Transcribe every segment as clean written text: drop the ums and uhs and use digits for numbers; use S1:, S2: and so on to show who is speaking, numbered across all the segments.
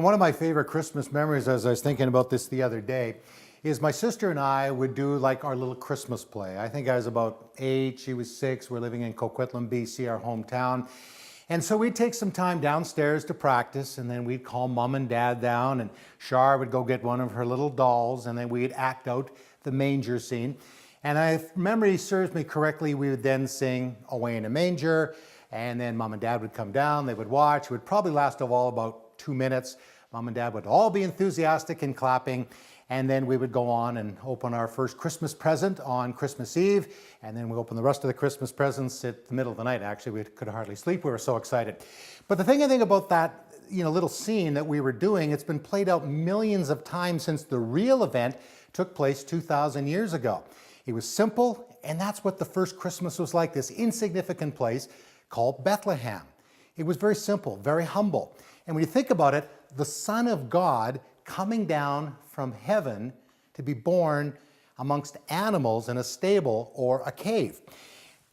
S1: One of my favorite Christmas memories, as I was thinking about this the other day, is my sister and I would do like our little Christmas play. I think I was about 8, she was 6. We're living in Coquitlam, BC, our hometown. And so we'd take some time downstairs to practice, and then we'd call mom and dad down, and Shar would go get one of her little dolls, and then we'd act out the manger scene. And if memory serves me correctly, we would then sing Away in a Manger, and then mom and dad would come down, they would watch. It would probably last all about 2 minutes. Mom and dad would all be enthusiastic and clapping, and then we would go on and open our first Christmas present on Christmas Eve, and then we open the rest of the Christmas presents at the middle of the night. Actually, we could hardly sleep, we were so excited. But the thing I think about that little scene that we were doing, it's been played out millions of times since the real event took place 2,000 years ago. It was simple, and that's what the first Christmas was like, this insignificant place called Bethlehem. It was very simple, very humble. And when you think about it, the Son of God coming down from heaven to be born amongst animals in a stable or a cave.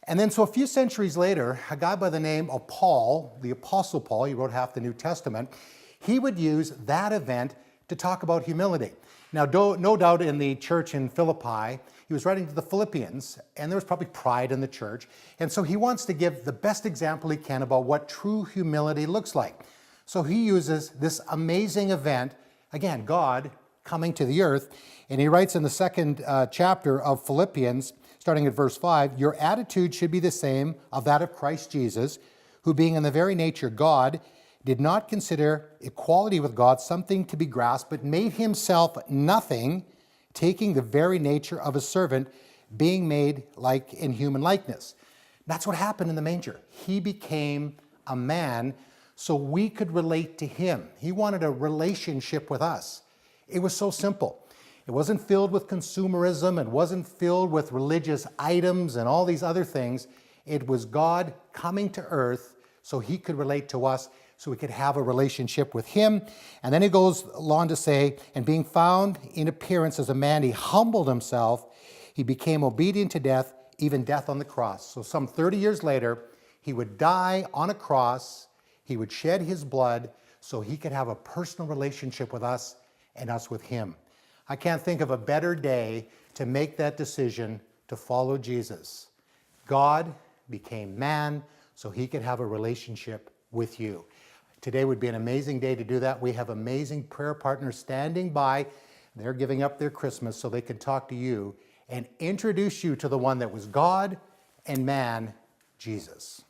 S1: And then so a few centuries later, a guy by the name of Paul, the Apostle Paul, he wrote half the New Testament, he would use that event to talk about humility. Now, no doubt in the church in Philippi, he was writing to the Philippians, and there was probably pride in the church. And so he wants to give the best example he can about what true humility looks like. So he uses this amazing event, again, God coming to the earth, and he writes in the second chapter of Philippians, starting at verse 5, "Your attitude should be the same of that of Christ Jesus, who being in the very nature God, did not consider equality with God something to be grasped, but made himself nothing, taking the very nature of a servant, being made like in human likeness." That's what happened in the manger. He became a man so we could relate to him. He wanted a relationship with us. It was so simple. It wasn't filled with consumerism. It wasn't filled with religious items and all these other things. It was God coming to earth so he could relate to us, so we could have a relationship with him. And then he goes on to say, "And being found in appearance as a man, he humbled himself. He became obedient to death, even death on the cross." So some 30 years later, he would die on a cross. He would shed his blood so he could have a personal relationship with us and us with him. I can't think of a better day to make that decision to follow Jesus. God became man so he could have a relationship with you. Today would be an amazing day to do that. We have amazing prayer partners standing by. They're giving up their Christmas so they can talk to you and introduce you to the one that was God and man, Jesus.